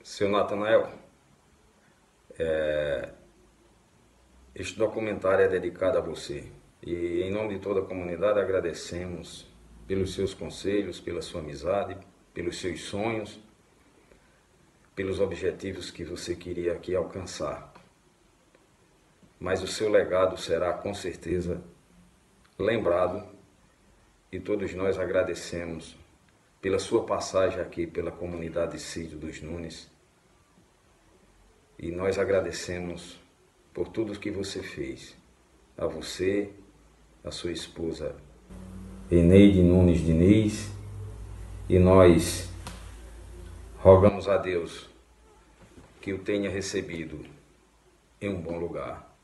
Seu Natanael, este documentário é dedicado a você e em nome de toda a comunidade agradecemos pelos seus conselhos, pela sua amizade, pelos seus sonhos, pelos objetivos que você queria aqui alcançar. Mas o seu legado será com certeza lembrado e todos nós agradecemos pela sua passagem aqui pela comunidade Cídio dos Nunes. E nós agradecemos por tudo que você fez. A você, a sua esposa Eneide Nunes Diniz, e nós rogamos a Deus que o tenha recebido em um bom lugar.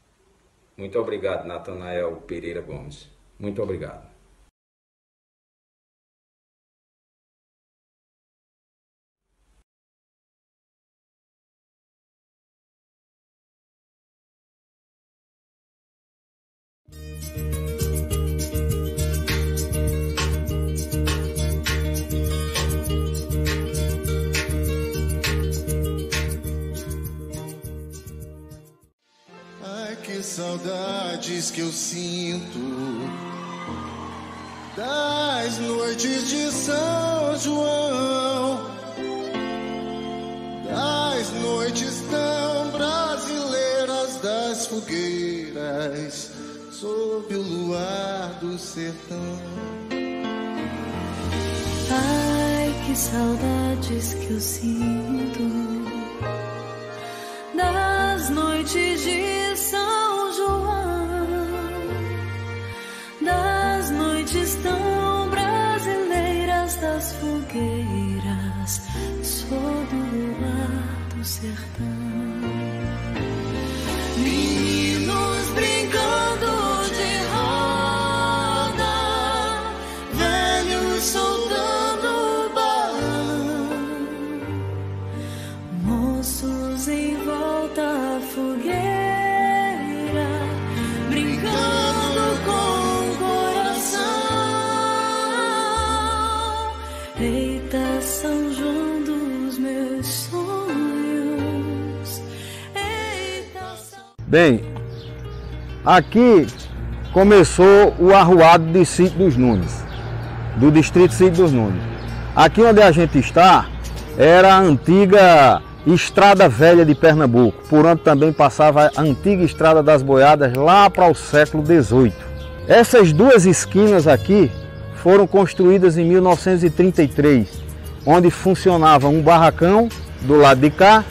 Muito obrigado, Natanael Pereira Gomes. Muito obrigado. Ai, que saudades que eu sinto das noites de São João, das noites tão brasileiras, das fogueiras sob o luar do sertão. Ai, que saudades que eu sinto das noites de São João, das noites tão brasileiras, das fogueiras sob o luar do sertão. Meninos brincando de roda, velhos soltando balão, moços em volta à fogueira, brincando com o coração. Eita, São João dos meus sonhos. Eita, São... Bem, aqui começou o arruado de Cídio dos Nunes, do distrito Cídio dos Nunes. Aqui onde a gente está era a antiga Estrada Velha de Pernambuco, por onde também passava a antiga Estrada das Boiadas lá para o século XVIII. Essas duas esquinas aqui foram construídas em 1933, onde funcionava um barracão do lado de cá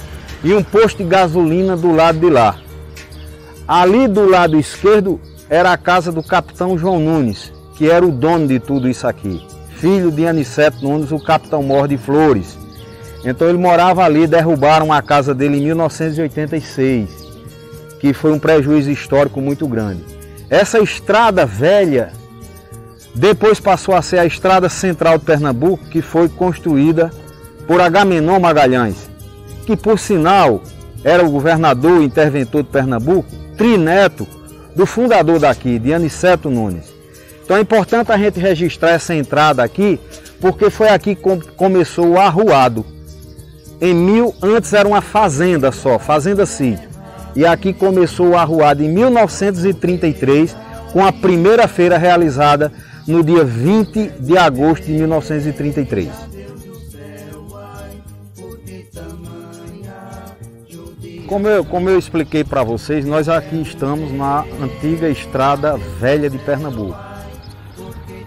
e um posto de gasolina do lado de lá. Ali do lado esquerdo era a casa do capitão João Nunes, que era o dono de tudo isso aqui, filho de Aniceto Nunes, o capitão-mor de Flores. Então ele morava ali, derrubaram a casa dele em 1986, que foi um prejuízo histórico muito grande. Essa estrada velha depois passou a ser a Estrada Central de Pernambuco, que foi construída por Agamenon Magalhães, que por sinal era o governador e interventor de Pernambuco, trineto do fundador daqui, de Aniceto Nunes. Então é importante a gente registrar essa entrada aqui, porque foi aqui que começou o arruado. Antes era uma fazenda só, Fazenda Cídio. E aqui começou o arruado em 1933, com a primeira feira realizada no dia 20 de agosto de 1933. Como eu expliquei para vocês, nós aqui estamos na antiga Estrada Velha de Pernambuco.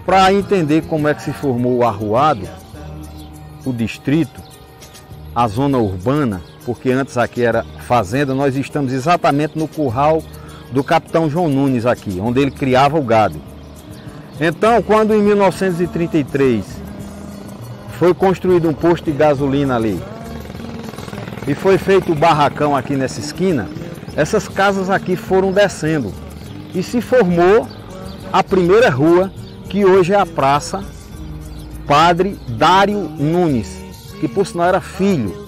Para entender como é que se formou o arruado, o distrito, a zona urbana, porque antes aqui era fazenda, nós estamos exatamente no curral do capitão João Nunes aqui, onde ele criava o gado. Então, quando em 1933 foi construído um posto de gasolina ali e foi feito o barracão aqui nessa esquina, essas casas aqui foram descendo e se formou a primeira rua, que hoje é a Praça Padre Dário Nunes, que por sinal era filho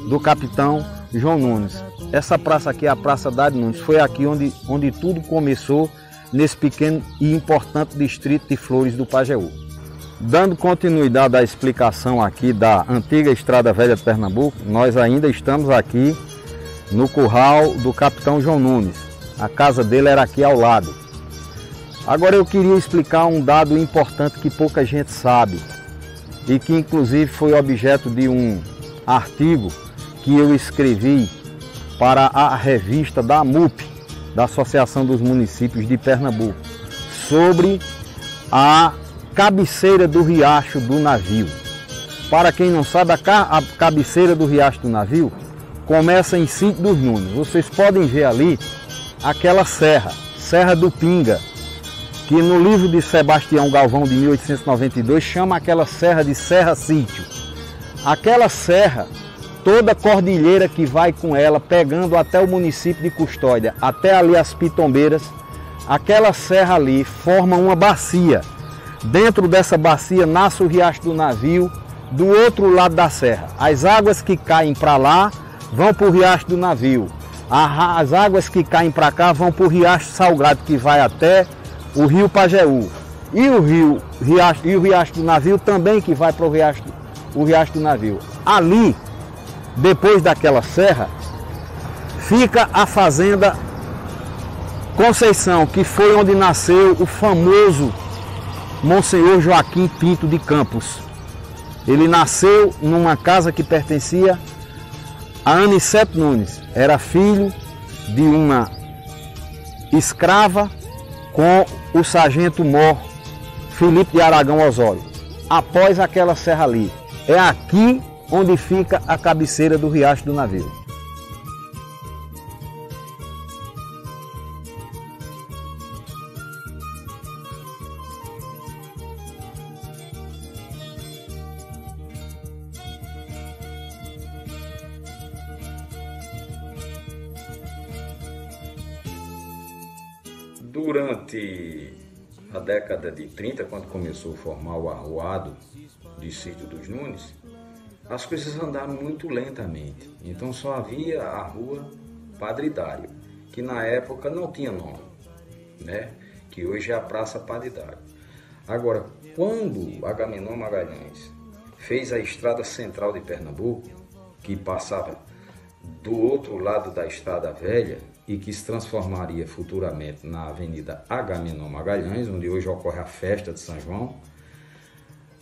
do capitão João Nunes. Essa praça aqui é a Praça Dário Nunes, foi aqui onde tudo começou, nesse pequeno e importante distrito de Flores do Pajeú. Dando continuidade à explicação aqui da antiga Estrada Velha de Pernambuco, nós ainda estamos aqui no curral do Capitão João Nunes. A casa dele era aqui ao lado. Agora eu queria explicar um dado importante que pouca gente sabe e que inclusive foi objeto de um artigo que eu escrevi para a revista da AMUP, da Associação dos Municípios de Pernambuco, sobre a cabeceira do Riacho do Navio. Para quem não sabe, a cabeceira do Riacho do Navio começa em Sítio dos Nunes. Vocês podem ver ali aquela serra, Serra do Pinga, que no livro de Sebastião Galvão de 1892 chama aquela serra de Serra-Sítio. Aquela serra, toda a cordilheira que vai com ela, pegando até o município de Custódia, até ali as Pitombeiras, aquela serra ali forma uma bacia. Dentro dessa bacia nasce o Riacho do Navio, do outro lado da serra. As águas que caem para lá vão para o Riacho do Navio. As águas que caem para cá vão para o Riacho Salgado, que vai até o Rio Pajeú. E o Riacho do Navio também, que vai para o Riacho do Navio. Ali, depois daquela serra, fica a fazenda Conceição, que foi onde nasceu o famoso Monsenhor Joaquim Pinto de Campos. Ele nasceu numa casa que pertencia a Anicete Nunes. Era filho de uma escrava com o sargento-mor Felipe de Aragão Osório. Após aquela serra ali, é aqui onde fica a cabeceira do Riacho do Navio. Durante a década de 30, quando começou a formar o arruado de Sítio dos Nunes, as coisas andaram muito lentamente. Então só havia a rua Padre Dário, que na época não tinha nome, né? Que hoje é a Praça Padre Dário. Agora, quando Agamenon Magalhães fez a estrada central de Pernambuco, que passava do outro lado da Estrada Velha e que se transformaria futuramente na Avenida Agamenon Magalhães, onde hoje ocorre a festa de São João,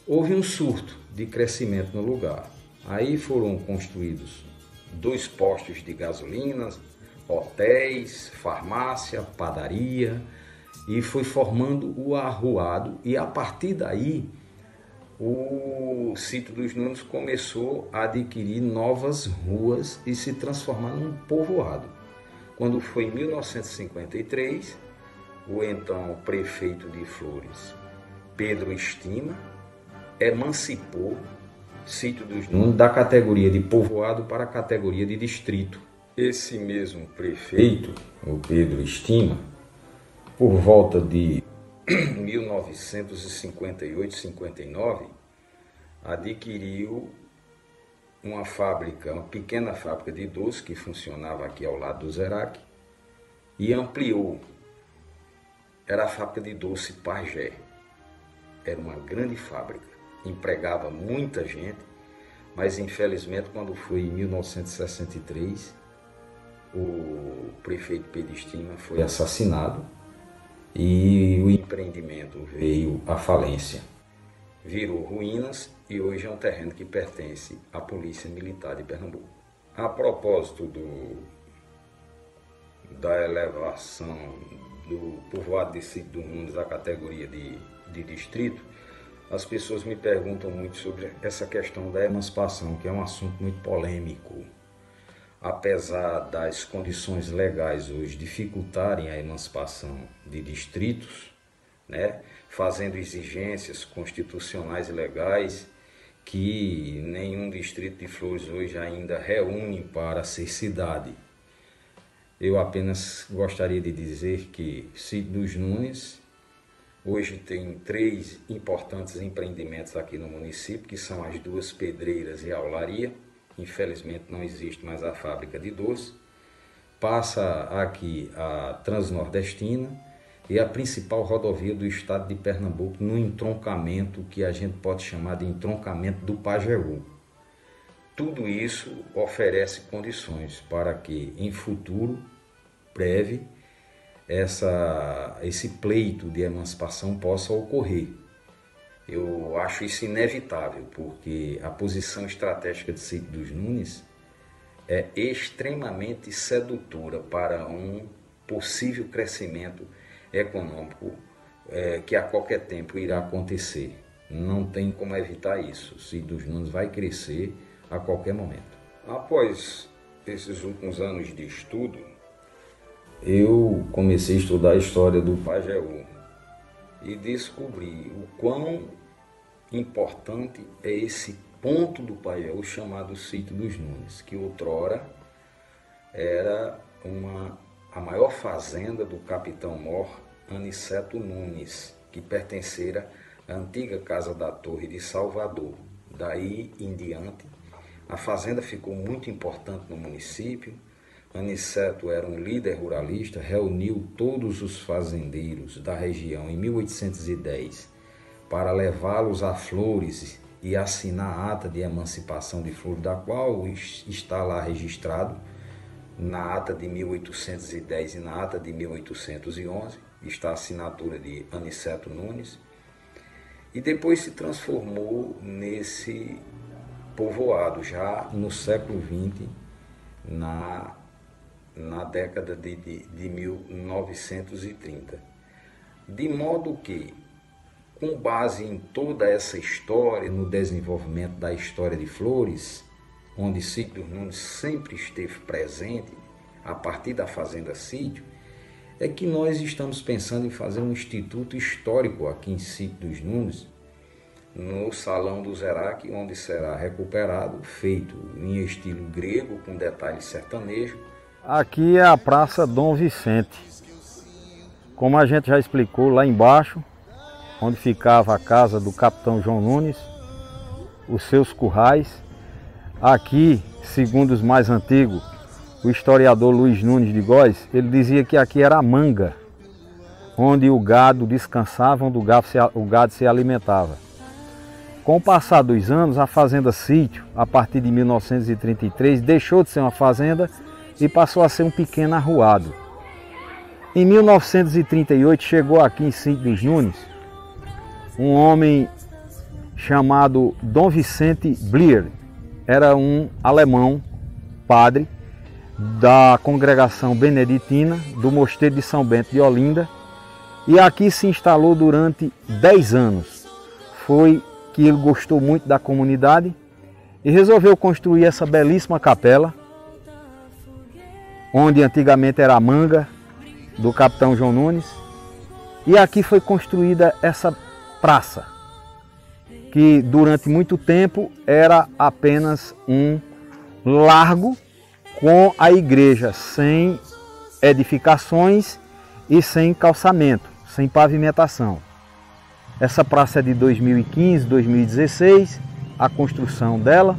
houve um surto de crescimento no lugar. Aí foram construídos 2 postos de gasolina, hotéis, farmácia, padaria, e foi formando o arruado, e a partir daí o Sítio dos Nunes começou a adquirir novas ruas e se transformar num povoado. Quando foi em 1953, o então prefeito de Flores, Pedro Estima, emancipou Sítio dos Nunes da categoria de povoado para a categoria de distrito. Esse mesmo prefeito, o Pedro Estima, por volta de 1958-59, adquiriu uma pequena fábrica de doce que funcionava aqui ao lado do Zerac e ampliou. Era a fábrica de doce Pajé. Era uma grande fábrica, empregava muita gente, mas infelizmente quando foi em 1963, o prefeito Pedro Estima foi assassinado e o empreendimento veio à falência. Virou ruínas e hoje é um terreno que pertence à Polícia Militar de Pernambuco. A propósito da elevação do povoado de Sítio dos Nunes à categoria de distrito, as pessoas me perguntam muito sobre essa questão da emancipação, que é um assunto muito polêmico. Apesar das condições legais hoje dificultarem a emancipação de distritos, né, fazendo exigências constitucionais e legais que nenhum distrito de Flores hoje ainda reúne para ser cidade. Eu apenas gostaria de dizer que Sítio dos Nunes hoje tem 3 importantes empreendimentos aqui no município, que são as 2 pedreiras e a aularia. Infelizmente não existe mais a fábrica de doce. Passa aqui a Transnordestina e a principal rodovia do estado de Pernambuco no entroncamento que a gente pode chamar de entroncamento do Pajeú. Tudo isso oferece condições para que em futuro breve esse pleito de emancipação possa ocorrer. Eu acho isso inevitável, porque a posição estratégica do Sítio dos Nunes é extremamente sedutora para um possível crescimento econômico que a qualquer tempo irá acontecer. Não tem como evitar isso. O Sítio dos Nunes vai crescer a qualquer momento. Após esses últimos anos de estudo, eu comecei a estudar a história do Pajeú e descobri o quão importante é esse ponto do Pajeú chamado Sítio dos Nunes, que outrora era a maior fazenda do capitão-mor Aniceto Nunes, que pertencera à antiga Casa da Torre de Salvador. Daí em diante, a fazenda ficou muito importante no município. Aniceto era um líder ruralista, reuniu todos os fazendeiros da região em 1810 para levá-los a Flores e assinar a ata de emancipação de Flores, da qual está lá registrado na ata de 1810 e na ata de 1811, está a assinatura de Aniceto Nunes, e depois se transformou nesse povoado já no século XX, na década de 1930. De modo que, com base em toda essa história, no desenvolvimento da história de Flores, onde Sítio dos Nunes sempre esteve presente, a partir da Fazenda Sítio, é que nós estamos pensando em fazer um instituto histórico aqui em Sítio dos Nunes, no Salão do Zerac, onde será recuperado, feito em estilo grego, com detalhes sertanejos. Aqui é a Praça Dom Vicente. Como a gente já explicou, lá embaixo, onde ficava a casa do capitão João Nunes, os seus currais. Aqui, segundo os mais antigos, o historiador Luiz Nunes de Góes, ele dizia que aqui era a manga, onde o gado descansava, onde o gado se alimentava. Com o passar dos anos, a Fazenda Sítio, a partir de 1933, deixou de ser uma fazenda e passou a ser um pequeno arruado. Em 1938, chegou aqui em Sítio dos Nunes um homem chamado Dom Vicente Blier. Era um alemão, padre, da congregação beneditina do Mosteiro de São Bento de Olinda, e aqui se instalou durante 10 anos. Foi que ele gostou muito da comunidade e resolveu construir essa belíssima capela, onde antigamente era a manga do capitão João Nunes, e aqui foi construída essa praça, que durante muito tempo era apenas um largo com a igreja sem edificações e sem calçamento, sem pavimentação. Essa praça é de 2015, 2016, a construção dela.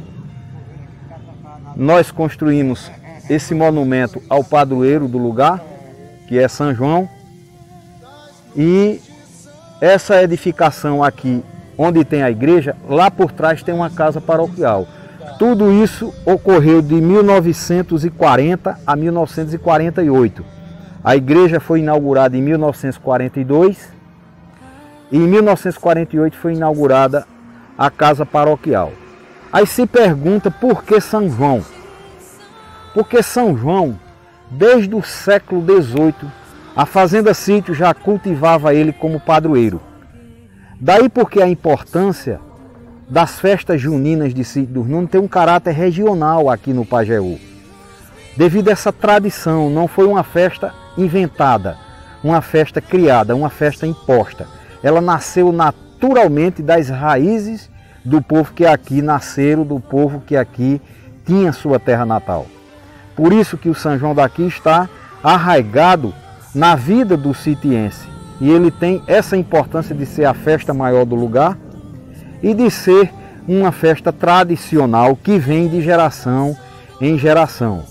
Nós construímos esse monumento ao padroeiro do lugar, que é São João, e essa edificação aqui, onde tem a igreja, lá por trás tem uma casa paroquial. Tudo isso ocorreu de 1940 a 1948. A igreja foi inaugurada em 1942 e em 1948 foi inaugurada a casa paroquial. Aí se pergunta por que São João? Porque São João, desde o século XVIII, a Fazenda Sítio já cultivava ele como padroeiro. Daí porque a importância das festas juninas de Sítio dos Nunes tem um caráter regional aqui no Pajeú. Devido a essa tradição, não foi uma festa inventada, uma festa criada, uma festa imposta. Ela nasceu naturalmente das raízes do povo que aqui nasceram, do povo que aqui tinha sua terra natal. Por isso que o São João daqui está arraigado na vida do sitiense. E ele tem essa importância de ser a festa maior do lugar e de ser uma festa tradicional que vem de geração em geração.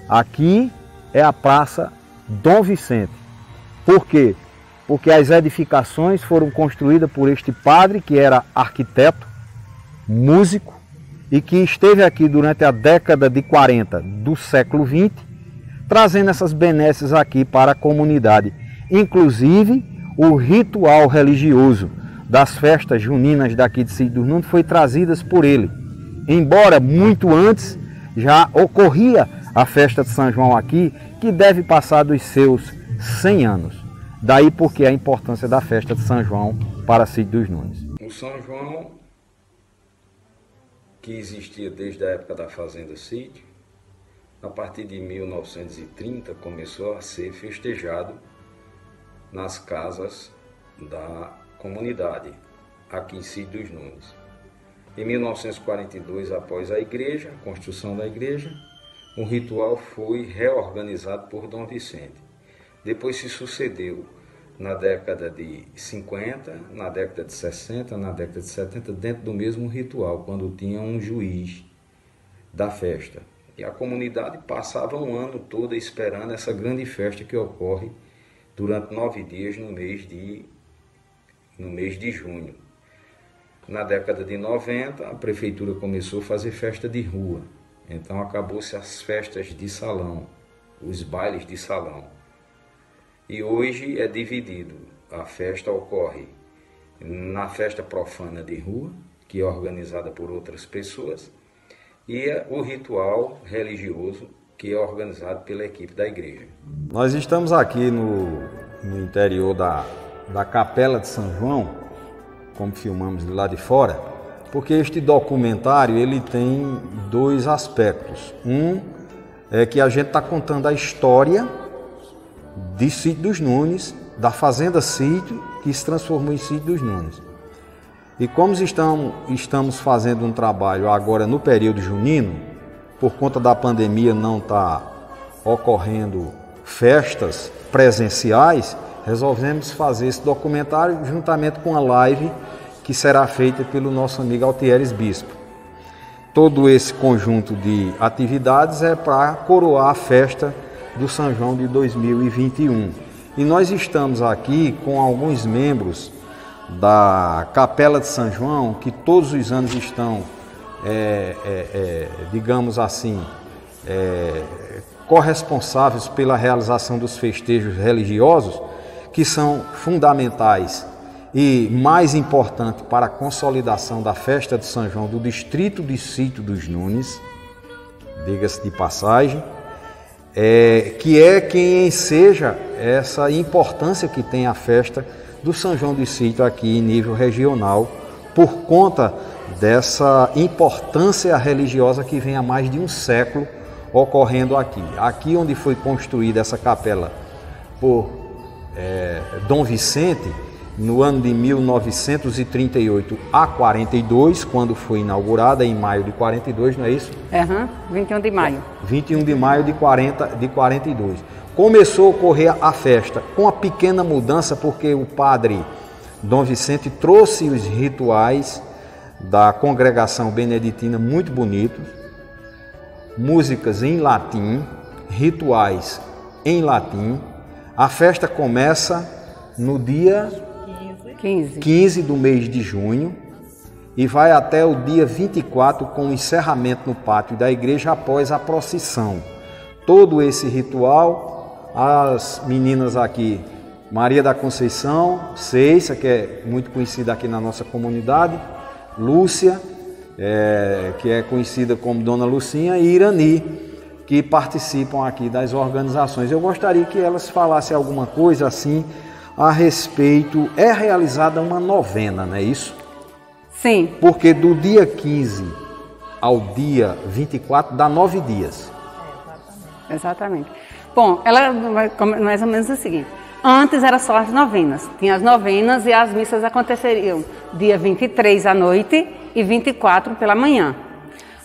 Aqui é a Praça Dom Vicente. Por quê? porque as edificações foram construídas por este padre, que era arquiteto, músico, e que esteve aqui durante a década de 40 do século XX, trazendo essas benesses aqui para a comunidade. Inclusive, o ritual religioso das festas juninas daqui de Sítio dos Nunes foi trazidas por ele. Embora muito antes já ocorria a festa de São João aqui, que deve passar dos seus 100 anos. Daí porque a importância da festa de São João para Sítio dos Nunes. O São João, que existia desde a época da Fazenda Sítio, a partir de 1930 começou a ser festejado nas casas da comunidade, aqui em Sítio dos Nunes. Em 1942, após a igreja, a construção da igreja, o ritual foi reorganizado por Dom Vicente. Depois se sucedeu na década de 50, na década de 60, na década de 70, dentro do mesmo ritual, quando tinha um juiz da festa. E a comunidade passava um ano todo esperando essa grande festa que ocorre durante 9 dias no mês de junho. Na década de 90, a prefeitura começou a fazer festa de rua. Então acabou-se as festas de salão, os bailes de salão. E hoje é dividido. A festa ocorre na festa profana de rua, que é organizada por outras pessoas, e o ritual religioso, que é organizado pela equipe da igreja. Nós estamos aqui no interior da Capela de São João, como filmamos de lá de fora, porque este documentário ele tem 2 aspectos. Um é que a gente está contando a história de Sítio dos Nunes, da Fazenda Sítio, que se transformou em Sítio dos Nunes. E como estamos fazendo um trabalho agora no período junino, por conta da pandemia não está ocorrendo festas presenciais, resolvemos fazer esse documentário juntamente com a live que será feita pelo nosso amigo Altieres Bispo. Todo esse conjunto de atividades é para coroar a festa do São João de 2021. E nós estamos aqui com alguns membros da Capela de São João, que todos os anos estão, digamos assim, corresponsáveis pela realização dos festejos religiosos, que são fundamentais e mais importante para a consolidação da festa de São João do distrito de Sítio dos Nunes, diga-se de passagem, que é quem enseja essa importância que tem a festa do São João de Sítio aqui em nível regional, por conta dessa importância religiosa que vem há mais de um século ocorrendo aqui. Aqui onde foi construída essa capela por Dom Vicente, no ano de 1938 a 42, quando foi inaugurada, em maio de 42, não é isso? 21 de maio. 21 de maio de 42. Começou a ocorrer a festa com a pequena mudança, porque o padre Dom Vicente trouxe os rituais da congregação beneditina muito bonitos, músicas em latim, rituais em latim. A festa começa no dia 15 do mês de junho e vai até o dia 24 com o encerramento no pátio da igreja após a procissão. Todo esse ritual, as meninas aqui, Maria da Conceição, Ceissa, que é muito conhecida aqui na nossa comunidade, Lúcia, que é conhecida como Dona Lucinha, e Irani, que participam aqui das organizações. Eu gostaria que elas falassem alguma coisa assim a respeito. É realizada uma novena, não é isso? Sim. Porque do dia 15 ao dia 24 dá 9 dias. Exatamente. Bom, ela mais ou menos o seguinte. Antes era só as novenas. Tinha as novenas e as missas aconteceriam dia 23 à noite e 24 pela manhã.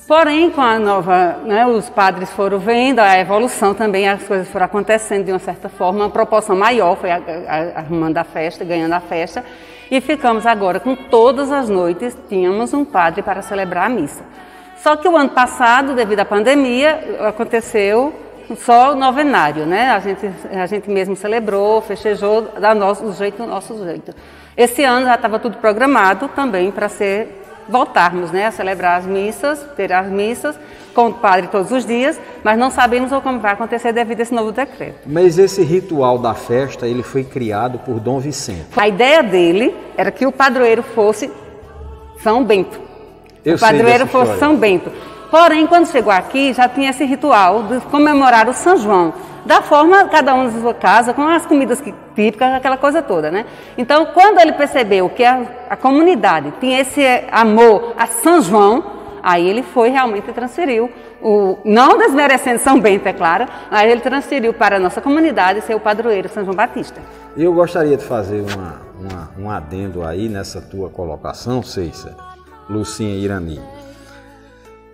Porém, com a nova, os padres foram vendo a evolução também, as coisas foram acontecendo de uma certa forma, uma proporção maior, foi arrumando a festa, ganhando a festa, e ficamos agora com todas as noites, tínhamos um padre para celebrar a missa. Só que o ano passado, devido à pandemia, aconteceu só o novenário, né? A gente mesmo celebrou, festejou do nosso jeito. Esse ano já estava tudo programado também para voltarmos, né, a celebrar as missas, ter as missas com o padre todos os dias, mas não sabemos como vai acontecer devido a esse novo decreto. Mas esse ritual da festa, ele foi criado por Dom Vicente. A ideia dele era que o padroeiro fosse São Bento. Eu o padroeiro fosse São Bento. Porém, quando chegou aqui, já tinha esse ritual de comemorar o São João. Da forma, cada um na sua casa, com as comidas típicas, aquela coisa toda, né? Então, quando ele percebeu que a comunidade tinha esse amor a São João, aí ele foi realmente transferiu, não desmerecendo São Bento, é claro, mas ele transferiu para a nossa comunidade ser o padroeiro São João Batista. Eu gostaria de fazer um adendo aí nessa tua colocação, Ceissa, Lucinha e Irani,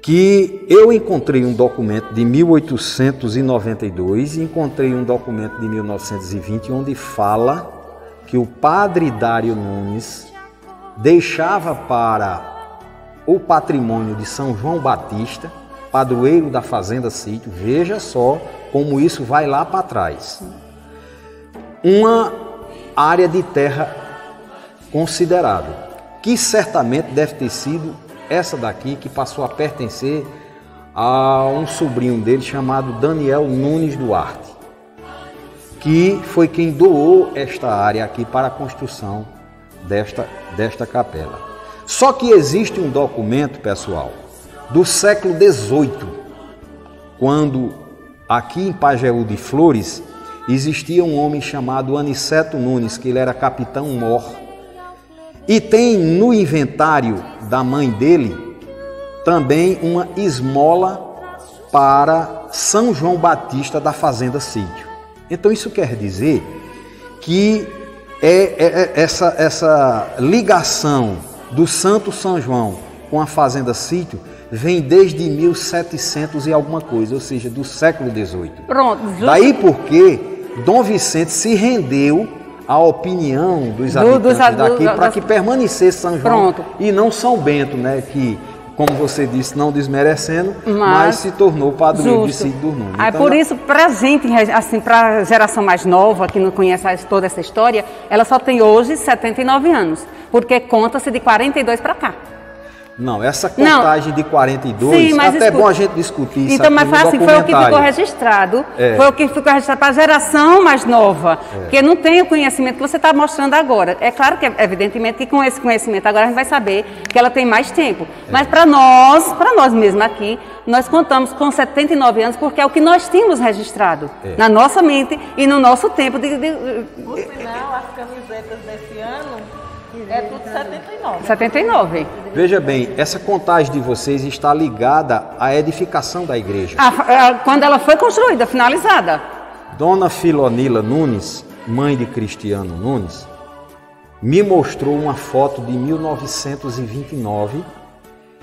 que eu encontrei um documento de 1892 e encontrei um documento de 1920 onde fala que o padre Dário Nunes deixava para o patrimônio de São João Batista, padroeiro da Fazenda Sítio, veja só como isso vai lá para trás, uma área de terra considerável, que certamente deve ter sido essa daqui, que passou a pertencer a um sobrinho dele chamado Daniel Nunes Duarte, que foi quem doou esta área aqui para a construção desta capela. Só que existe um documento, pessoal, do século XVIII, quando aqui em Pajeú de Flores existia um homem chamado Aniceto Nunes, que ele era capitão-mor, e tem no inventário da mãe dele também uma esmola para São João Batista da Fazenda Sítio. Então isso quer dizer que essa ligação do Santo São João com a Fazenda Sítio vem desde 1700 e alguma coisa, ou seja, do século XVIII. Pronto. Daí porque Dom Vicente se rendeu à opinião dos habitantes daqui para que permanecesse São João. Pronto. E não São Bento, né, que, como você disse, não desmerecendo, mas se tornou padroeiro de Sítio dos Nunes. Então, por isso, para a gente, assim, para a geração mais nova, que não conhece toda essa história, ela só tem hoje 79 anos, porque conta-se de 42 para cá. Não, essa contagem de 42, sim, mas até é bom a gente discutir isso. Então, mas assim, foi o que ficou registrado, foi o que ficou registrado para a geração mais nova, que não tem o conhecimento que você está mostrando agora. É claro que, evidentemente, que com esse conhecimento agora a gente vai saber que ela tem mais tempo. Mas para nós mesmos aqui, nós contamos com 79 anos, porque é o que nós tínhamos registrado na nossa mente e no nosso tempo. Por sinal, as camisetas desse ano é tudo 79. 79. Veja bem, essa contagem de vocês está ligada à edificação da igreja. Quando ela foi construída, finalizada. Dona Filonila Nunes, mãe de Cristiano Nunes, me mostrou uma foto de 1929,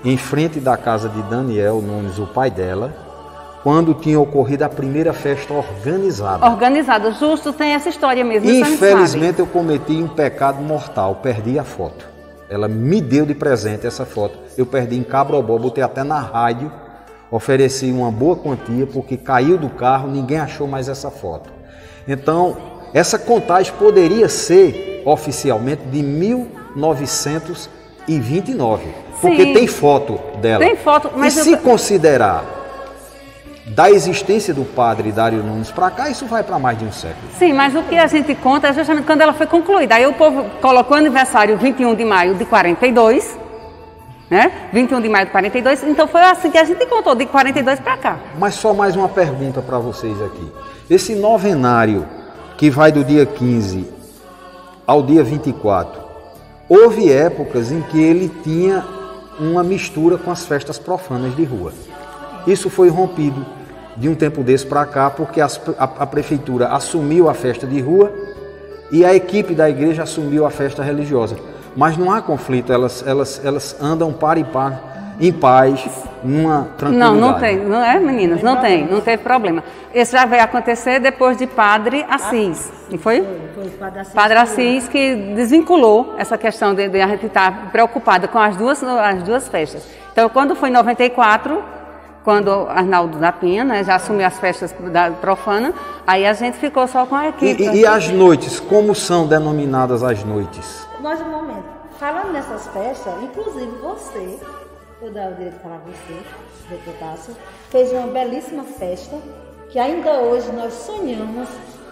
em frente da casa de Daniel Nunes, o pai dela, quando tinha ocorrido a primeira festa organizada. Organizada, justo, tem essa história mesmo. Infelizmente eu cometi um pecado mortal, perdi a foto. Ela me deu de presente essa foto. Eu perdi em Cabrobó, botei até na rádio, ofereci uma boa quantia, porque caiu do carro, ninguém achou mais essa foto. Então, essa contagem poderia ser oficialmente de 1929, porque sim, tem foto dela. Tem foto, mas e se considerar da existência do padre Dário Nunes para cá, isso vai para mais de um século. Sim, mas o que a gente conta é justamente quando ela foi concluída. Aí o povo colocou o aniversário 21 de maio de 42, né? 21 de maio de 42, então foi assim que a gente contou, de 42 para cá. Mas só mais uma pergunta para vocês aqui. Esse novenário que vai do dia 15 ao dia 24, houve épocas em que ele tinha uma mistura com as festas profanas de rua. Isso foi rompido de um tempo desse para cá, porque a prefeitura assumiu a festa de rua e a equipe da igreja assumiu a festa religiosa. Mas não há conflito, elas andam par e par, em paz, numa tranquilidade. Não tem, não é, meninas? Não tem, não teve problema. Isso já vai acontecer depois de Padre Assis, não foi? Foi Padre Assis que desvinculou essa questão de a gente estar preocupada com as duas festas. Então, quando foi em 94... quando o Arnaldo da Penha, né, já assumiu as festas profanas, aí a gente ficou só com a equipe. E as noites, como são denominadas as noites? Nós, um momento, falando nessas festas, inclusive você, vou dar o direito de falar você, doutor Tássio, fez uma belíssima festa, que ainda hoje nós sonhamos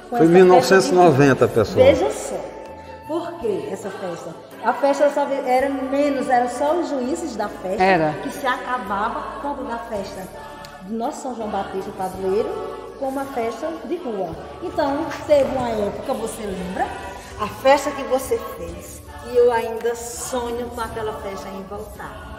com Foi essa 1990, pessoal. Veja só, por que essa festa? A festa só eram só os juízes da festa que se acabava tanto da festa do nosso São João Batista Padroeiro como a festa de rua. Então, teve uma época, você lembra? A festa que você fez, e eu ainda sonho com aquela festa em voltar.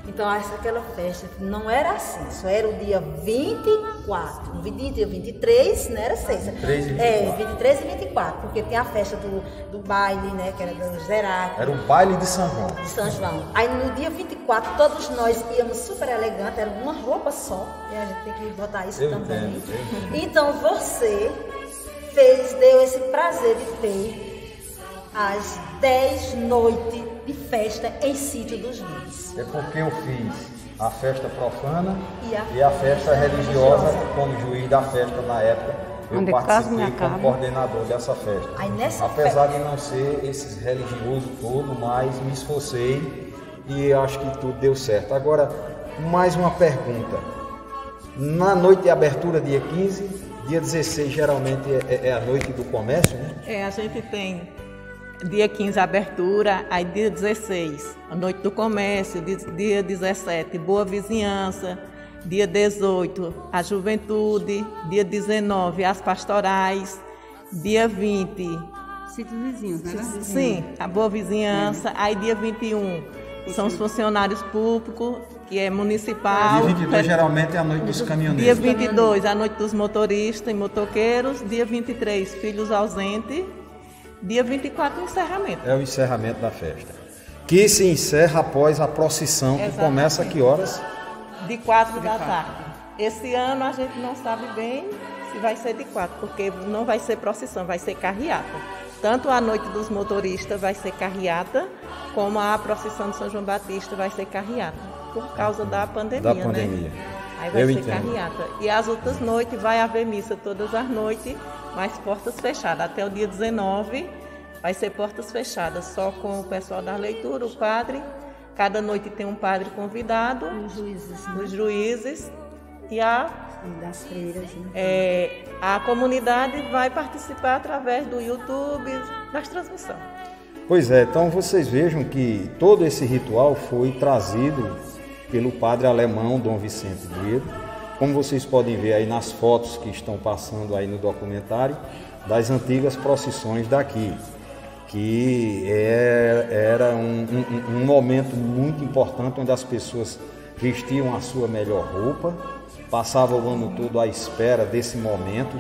Então, aquela festa não era assim, só era o dia 24, o dia 23, não era sexta. 23 e 24, porque tem a festa do baile, né, que era do Zerac. Era o baile de São João. De São João. Aí no dia 24, todos nós íamos super elegantes, era uma roupa só, e a gente tem que botar isso também. Então, você deu esse prazer de ter as 10 noites de festa em Sítio dos Nunes. É porque eu fiz a festa profana e a festa religiosa como juiz da festa na época. Eu participei como coordenador dessa festa. Apesar de não ser esses religiosos todo, mas me esforcei e acho que tudo deu certo. Agora, mais uma pergunta. Na noite de abertura, dia 15, dia 16 geralmente é a noite do comércio, né? A gente tem dia 15 a abertura, aí dia 16 a noite do comércio, dia 17 boa vizinhança, dia 18 a juventude, dia 19 as pastorais, dia 20 sítios vizinhos, né? Sim, a boa vizinhança, aí dia 21 são os funcionários públicos, que é municipal. Dia 22 geralmente é a noite dos caminhoneiros. Dia 22 a noite dos motoristas e motoqueiros, dia 23 filhos ausentes. Dia 24, o encerramento. É o encerramento da festa. Que se encerra após a procissão, que começa a que horas? De 4 da tarde. Esse ano a gente não sabe bem se vai ser de 4, porque não vai ser procissão, vai ser carreata. Tanto a noite dos motoristas vai ser carreata, como a procissão de São João Batista vai ser carreata, por causa da pandemia, né? Aí vai ser carreata. E as outras noites vai haver missa todas as noites, mas portas fechadas. Até o dia 19 vai ser portas fechadas, só com o pessoal da leitura, o padre. Cada noite tem um padre convidado, os juízes e das freiras, né? A comunidade vai participar através do YouTube, das transmissões. Pois é, então vocês vejam que todo esse ritual foi trazido pelo padre alemão Dom Vicente Brito, como vocês podem ver aí nas fotos que estão passando aí no documentário, das antigas procissões daqui, que era um momento muito importante onde as pessoas vestiam a sua melhor roupa, passavam o ano todo à espera desse momento,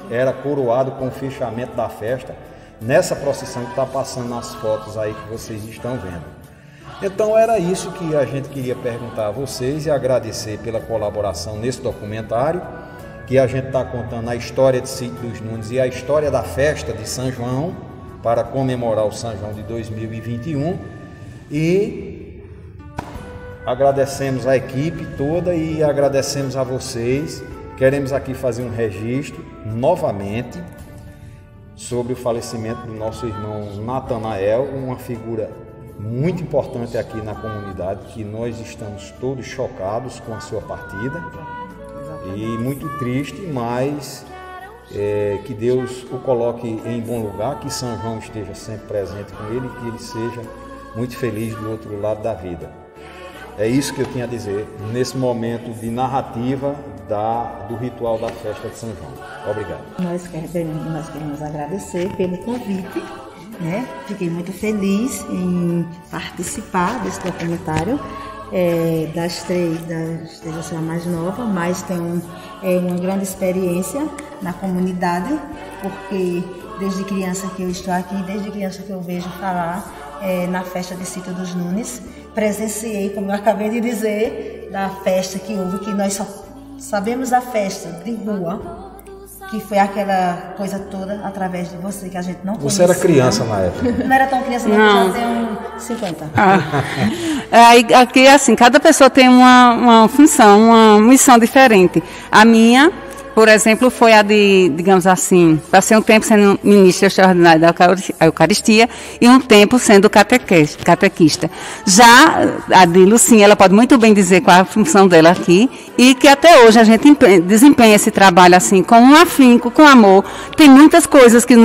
era coroado com o fechamento da festa, nessa procissão que está passando nas fotos aí que vocês estão vendo. Então era isso que a gente queria perguntar a vocês e agradecer pela colaboração nesse documentário, que a gente está contando a história de Sítio dos Nunes e a história da festa de São João, para comemorar o São João de 2021. E agradecemos a equipe toda e agradecemos a vocês. Queremos aqui fazer um registro novamente sobre o falecimento do nosso irmão Natanael, uma figura muito importante aqui na comunidade, que nós estamos todos chocados com a sua partida e muito triste, mas que Deus o coloque em bom lugar, que São João esteja sempre presente com ele e que ele seja muito feliz do outro lado da vida. É isso que eu tinha a dizer nesse momento de narrativa do ritual da festa de São João. Obrigado. Nós queremos agradecer pelo convite, né? Fiquei muito feliz em participar desse documentário. Das três eu sou a mais nova, mas tenho uma grande experiência na comunidade, porque desde criança que eu estou aqui, desde criança que eu vejo falar na festa de Sítio dos Nunes, presenciei, como eu acabei de dizer, da festa que houve, que nós só sabemos a festa de rua, que foi aquela coisa toda através de você, que a gente não conhecia. Você era criança na época? Não era tão criança, não. Já tem 50. Aqui, assim, cada pessoa tem uma função, uma missão diferente. A minha, por exemplo, foi a de, digamos assim, passei um tempo sendo ministra extraordinária da Eucaristia e um tempo sendo catequista. Já a de Lucinha, ela pode muito bem dizer qual é a função dela aqui e que até hoje a gente desempenha esse trabalho assim com um afinco, com amor. Tem muitas coisas que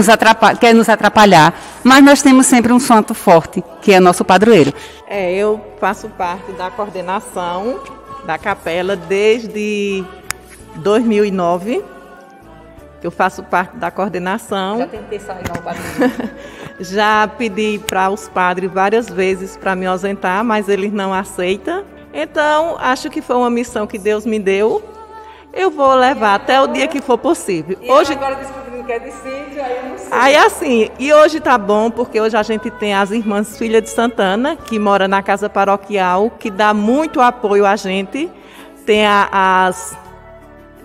querem nos atrapalhar, mas nós temos sempre um santo forte, que é nosso padroeiro. Eu faço parte da coordenação da capela desde 2009, que eu faço parte da coordenação. Já tentei sair ao padroeiro. Já pedi para os padres várias vezes para me ausentar, mas eles não aceitam. Então, acho que foi uma missão que Deus me deu. Eu vou levar até o dia que for possível. E hoje agora descobrindo que é de sítio, aí eu não sei. Aí assim, e hoje tá bom, porque hoje a gente tem as irmãs Filhas de Santana, que mora na casa paroquial, que dá muito apoio a gente. Tem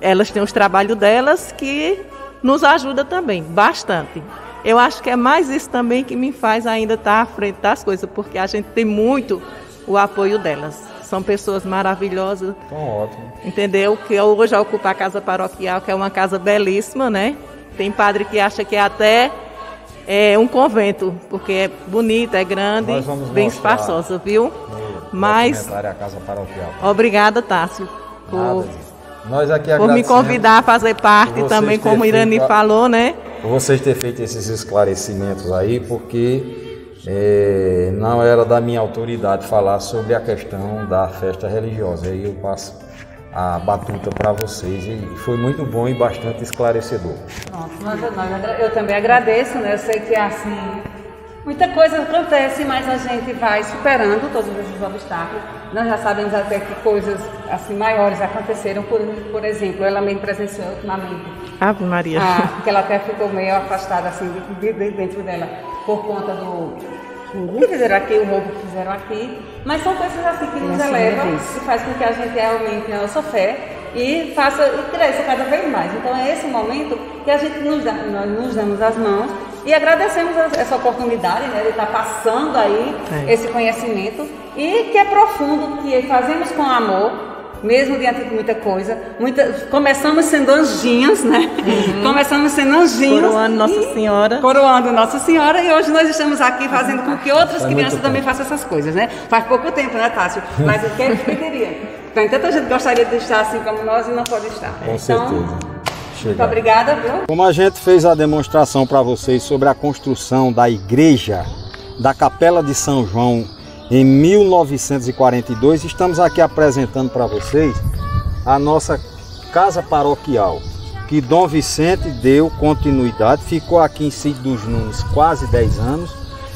elas têm os trabalhos delas que nos ajuda também, bastante. Eu acho que é mais isso também que me faz ainda estar à frente das coisas, porque a gente tem muito o apoio delas. São pessoas maravilhosas. Ótimo. Entendeu? Que hoje ocupa a casa paroquial, que é uma casa belíssima, né? Tem padre que acha que é até um convento, porque é bonita, é grande, bem espaçosa, viu? Mas a casa paroquial. Obrigada, Tássio, por me convidar a fazer parte também, como Irani falou, né? Por vocês terem feito esses esclarecimentos aí, porque não era da minha autoridade falar sobre a questão da festa religiosa. Aí eu passo a batuta para vocês e foi muito bom e bastante esclarecedor. Eu também agradeço, né? Eu sei que assim, muita coisa acontece, mas a gente vai superando todos esses obstáculos. Nós já sabemos até que coisas assim maiores aconteceram, por exemplo, ela mesmo presenciou ultimamente. Ave Maria. Que ela até ficou meio afastada assim dentro dela por conta do que fizeram aqui, o roubo que fizeram aqui, mas são coisas assim que nos elevam e faz com que a gente aumente a nossa fé e cresça cada vez mais. Então é esse momento que a gente nós nos damos as mãos e agradecemos essa oportunidade, né, de estar passando aí esse conhecimento e que é profundo, que fazemos com amor, mesmo diante de muita coisa. Começamos sendo anjinhos, né? Começamos sendo anjinhos. Coroando Nossa Senhora. Coroando Nossa Senhora, e hoje nós estamos aqui fazendo com que outras crianças também façam essas coisas, né? Faz pouco tempo, né, Tássio? Mas o que eu queria? Tem tanta gente que gostaria de estar assim como nós e não pode estar. Com certeza. Muito obrigada, viu? Como a gente fez a demonstração para vocês sobre a construção da igreja da Capela de São João em 1942, estamos aqui apresentando para vocês a nossa casa paroquial, que Dom Vicente deu continuidade, ficou aqui em Sítio dos Nunes quase 10 anos,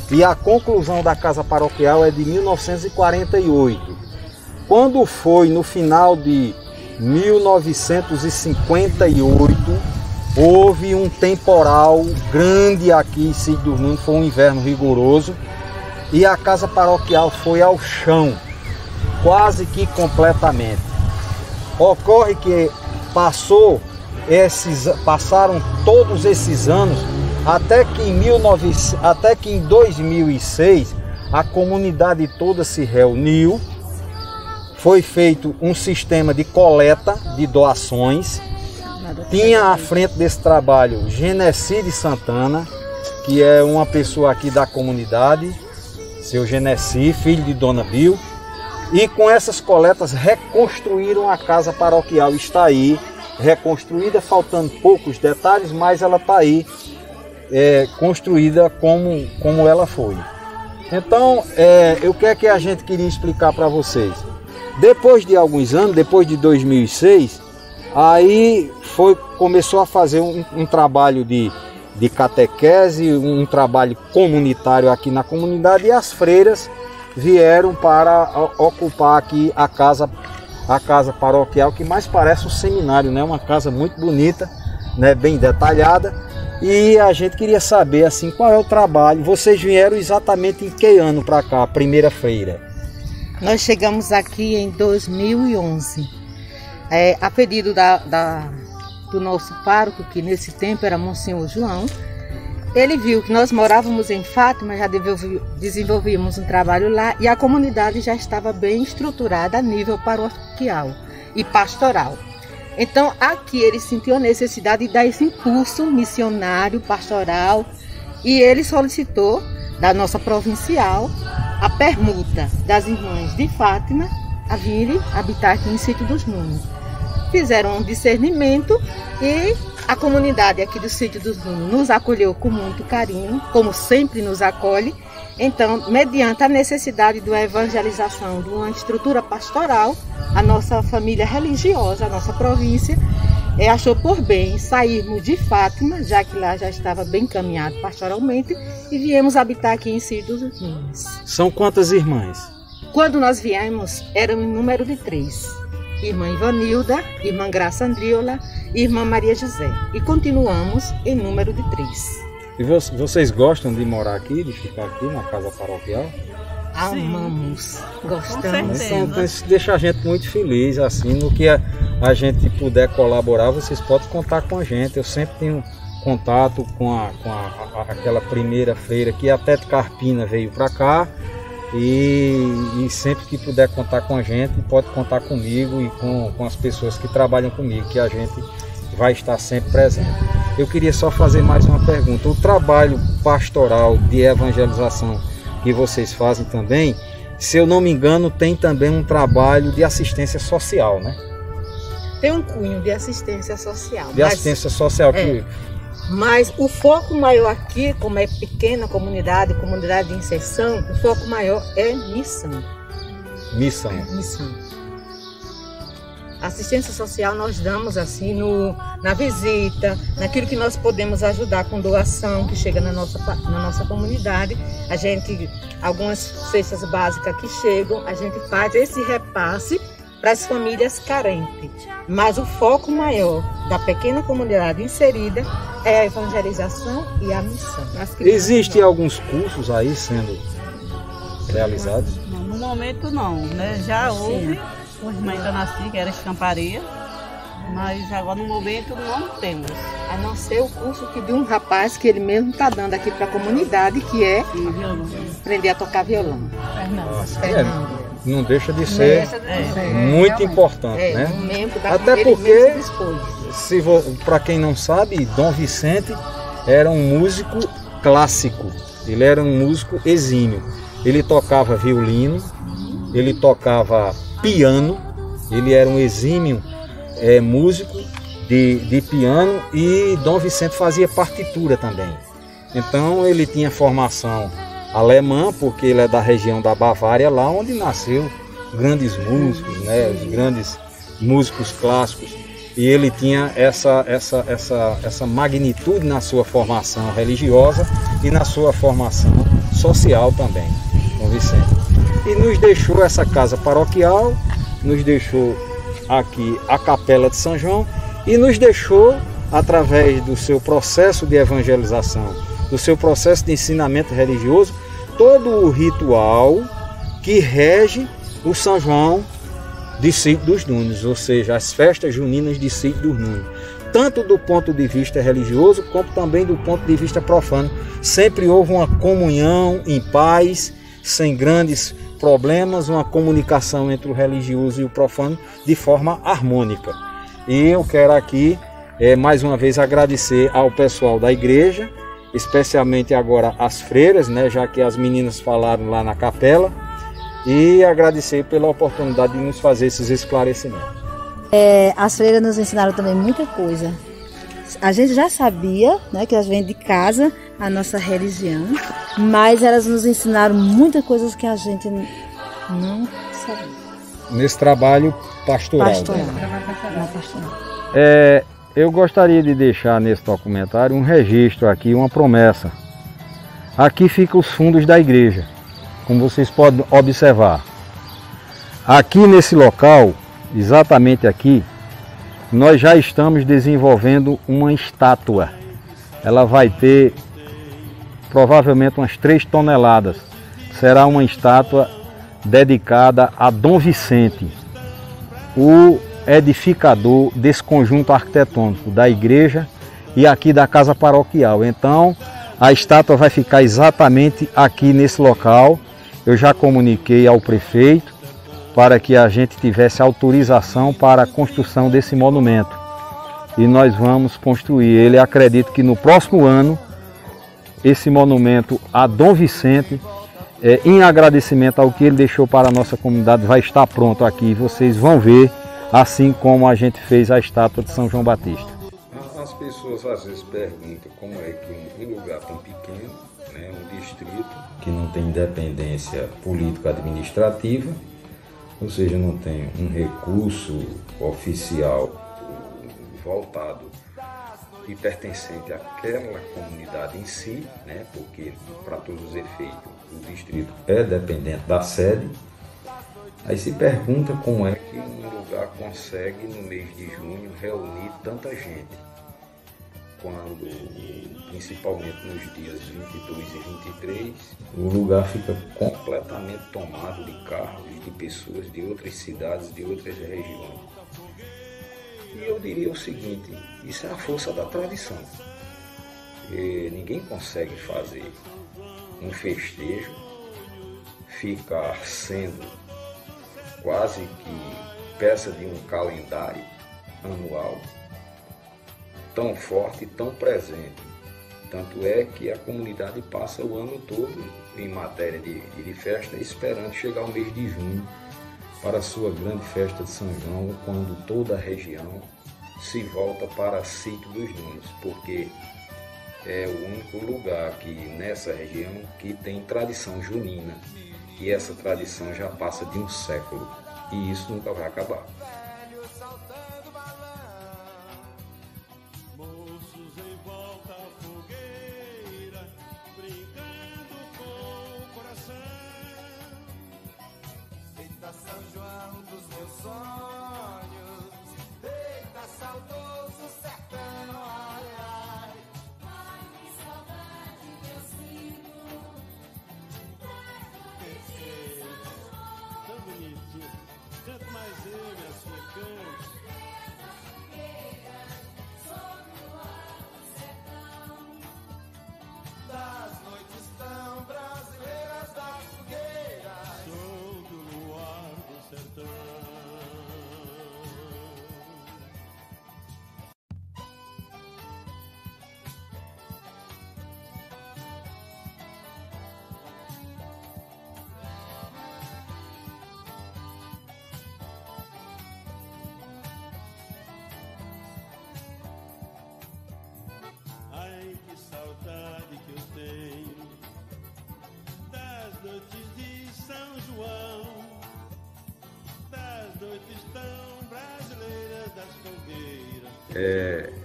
e a conclusão da casa paroquial é de 1948. Quando foi no final de 1958, houve um temporal grande aqui em Sítio dos Nunes, foi um inverno rigoroso, e a casa paroquial foi ao chão, quase que completamente. Ocorre que passaram todos esses anos, até que em 2006 a comunidade toda se reuniu, foi feito um sistema de coleta de doações. Tinha à frente desse trabalho Genesi Santana, que é uma pessoa aqui da comunidade, seu Genesi, filho de Dona Bill, e com essas coletas reconstruíram a casa paroquial. Está aí, reconstruída, faltando poucos detalhes, mas ela está aí, construída como ela foi. Então, o que é que a gente queria explicar para vocês? Depois de alguns anos, depois de 2006, aí começou a fazer um trabalho de catequese, um trabalho comunitário aqui na comunidade, e as freiras vieram para ocupar aqui a casa paroquial, que mais parece um seminário, né? Uma casa muito bonita, né? Bem detalhada, e a gente queria saber assim, qual é o trabalho. Vocês vieram exatamente em que ano para cá, a primeira freira? Nós chegamos aqui em 2011, a pedido do nosso pároco, que nesse tempo era Monsenhor João. ele viu que nós morávamos em Fátima, já desenvolvíamos um trabalho lá e a comunidade já estava bem estruturada a nível paroquial e pastoral. Então aqui ele sentiu a necessidade de dar esse impulso missionário, pastoral, e ele solicitou da nossa provincial a permuta das irmãs de Fátima a virem habitar aqui em Sítio dos Nunes. Fizeram um discernimento e a comunidade aqui do Sítio dos Nunes nos acolheu com muito carinho, como sempre nos acolhe. Então, mediante a necessidade da evangelização de uma estrutura pastoral, a nossa família religiosa, a nossa província, achou por bem sairmos de Fátima, já que lá já estava bem encaminhado pastoralmente, e viemos habitar aqui em Sítio dos Nunes. São quantas irmãs? Quando nós viemos, éramos em número de 3. Irmã Ivanilda, irmã Graça Andriola e irmã Maria José. E continuamos em número de 3. E vocês gostam de morar aqui, de ficar aqui na casa paroquial? Amamos, gostamos. Então, isso deixa a gente muito feliz, assim, no que a gente puder colaborar, vocês podem contar com a gente. Eu sempre tenho contato com aquela primeira freira que até de Carpina veio para cá, e sempre que puder contar com a gente, pode contar comigo e com as pessoas que trabalham comigo, que a gente vai estar sempre presente. Eu queria só fazer mais uma pergunta. O trabalho pastoral de evangelização que vocês fazem também, se eu não me engano, tem também um trabalho de assistência social, né? Tem um cunho de assistência social. Assistência social que... Mas o foco maior aqui, como é pequena comunidade de inserção, o foco maior é missão. Missão. Missão. Assistência social nós damos assim na visita, naquilo que nós podemos ajudar com doação que chega na nossa comunidade. A gente, algumas cestas básicas que chegam, a gente faz esse repasse para as famílias carentes. Mas o foco maior da pequena comunidade inserida é a evangelização e a missão. Existem alguns cursos aí sendo realizados? Não, no momento não, né? Já houve, hoje ainda nasci, que era escamparia, mas agora no momento não temos. A não ser o curso que de um rapaz que ele mesmo está dando aqui para a comunidade, que é aprender a tocar violão. Fernando. Não deixa de ser muito importante, né? Um membro da até porque, para quem não sabe, Dom Vicente era um músico clássico, ele era um músico exímio. Ele tocava violino, ele tocava piano, ele era um exímio músico de piano, e Dom Vicente fazia partitura também. Então ele tinha formação alemã, porque ele é da região da Bavária, lá onde nasceu grandes músicos, né, os grandes músicos clássicos, e ele tinha essa magnitude na sua formação religiosa e na sua formação social também, Dom Vicente. E nos deixou essa casa paroquial, nos deixou aqui a Capela de São João, e nos deixou, através do seu processo de evangelização, do seu processo de ensinamento religioso, todo o ritual que rege o São João de Sítio dos Nunes, ou seja, as festas juninas de Sítio dos Nunes, tanto do ponto de vista religioso, como também do ponto de vista profano. Sempre houve uma comunhão em paz, sem grandes problemas, uma comunicação entre o religioso e o profano de forma harmônica. E eu quero aqui, mais uma vez, agradecer ao pessoal da igreja, especialmente agora as freiras, né, já que as meninas falaram lá na capela, e agradecer pela oportunidade de nos fazer esses esclarecimentos. As freiras nos ensinaram também muita coisa. A gente já sabia, né, que elas vêm de casa, a nossa religião, mas elas nos ensinaram muitas coisas que a gente não sabia. Nesse trabalho pastoral. Eu gostaria de deixar nesse documentário um registro aqui, uma promessa. Aqui ficam os fundos da igreja, como vocês podem observar. Aqui nesse local, exatamente aqui, nós já estamos desenvolvendo uma estátua. Ela vai ter provavelmente umas 3 toneladas. Será uma estátua dedicada a Dom Vicente, o edificador desse conjunto arquitetônico da igreja e aqui da casa paroquial. Então, A estátua vai ficar exatamente aqui nesse local. Eu já comuniquei ao prefeito para que a gente tivesse autorização para a construção desse monumento. E nós vamos construir ele. Acredito que no próximo ano, esse monumento a Dom Vicente, em agradecimento ao que ele deixou para a nossa comunidade, vai estar pronto aqui. Vocês vão ver, assim como a gente fez a estátua de São João Batista. As pessoas às vezes perguntam como é que um lugar tão pequeno, né, um distrito que não tem independência político-administrativa, ou seja, não tem um recurso oficial voltado e pertencente àquela comunidade em si, né, porque para todos os efeitos o distrito é dependente da sede. Aí se pergunta como é que um lugar consegue no mês de junho reunir tanta gente, quando, principalmente nos dias 22 e 23, o lugar fica completamente tomado de carros, de pessoas de outras cidades, de outras regiões. E eu diria o seguinte, isso é a força da tradição. E ninguém consegue fazer um festejo ficar sendo quase que peça de um calendário anual tão forte e tão presente. Tanto é que a comunidade passa o ano todo em matéria de festa, esperando chegar o mês de junho para a sua grande festa de São João, quando toda a região se volta para Sítio dos Nunes, porque é o único lugar aqui nessa região que tem tradição junina, e essa tradição já passa de um século, e isso nunca vai acabar.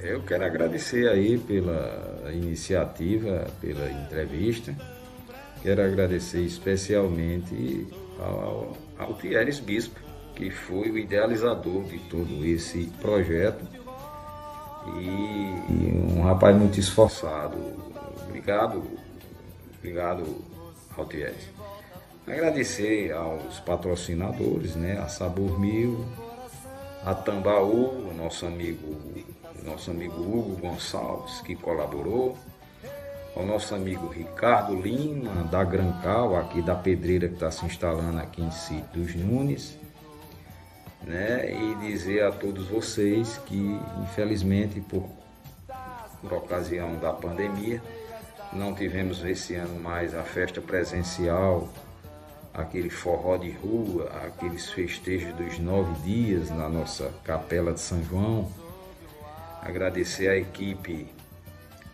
Eu quero agradecer aí pela iniciativa, pela entrevista. Quero agradecer especialmente ao Thieres Bispo, que foi o idealizador de todo esse projeto e um rapaz muito esforçado. Obrigado ao Thieres. Agradecer aos patrocinadores, né, a Sabor Mil, a Tambaú, o nosso amigo Hugo Gonçalves, que colaborou, ao nosso amigo Ricardo Lima, da Grancal, aqui da pedreira que está se instalando aqui em Sítio dos Nunes, né? E dizer a todos vocês que, infelizmente, por ocasião da pandemia, não tivemos esse ano mais a festa presencial, aquele forró de rua, aqueles festejos dos 9 dias na nossa capela de São João. Agradecer à equipe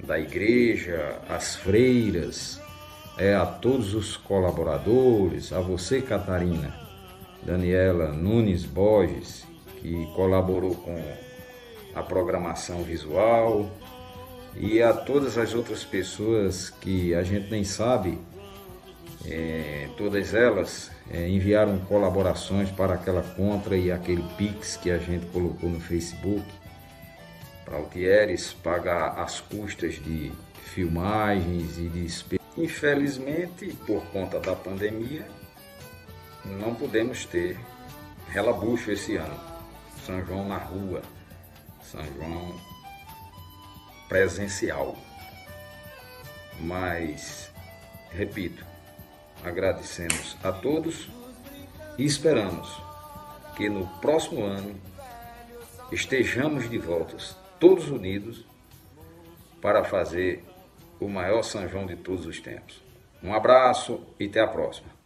da igreja, às freiras, a todos os colaboradores, a você, Catarina, Daniela Nunes Borges, que colaborou com a programação visual, e a todas as outras pessoas que a gente nem sabe, todas elas enviaram colaborações para aquela conta e aquele Pix que a gente colocou no Facebook, para o Thieres pagar as custas de filmagens e de despesas. Infelizmente, por conta da pandemia, não podemos ter relabucho esse ano. São João na rua, São João presencial. Mas, repito, agradecemos a todos e esperamos que no próximo ano estejamos de volta, todos unidos, para fazer o maior São João de todos os tempos. Um abraço e até a próxima.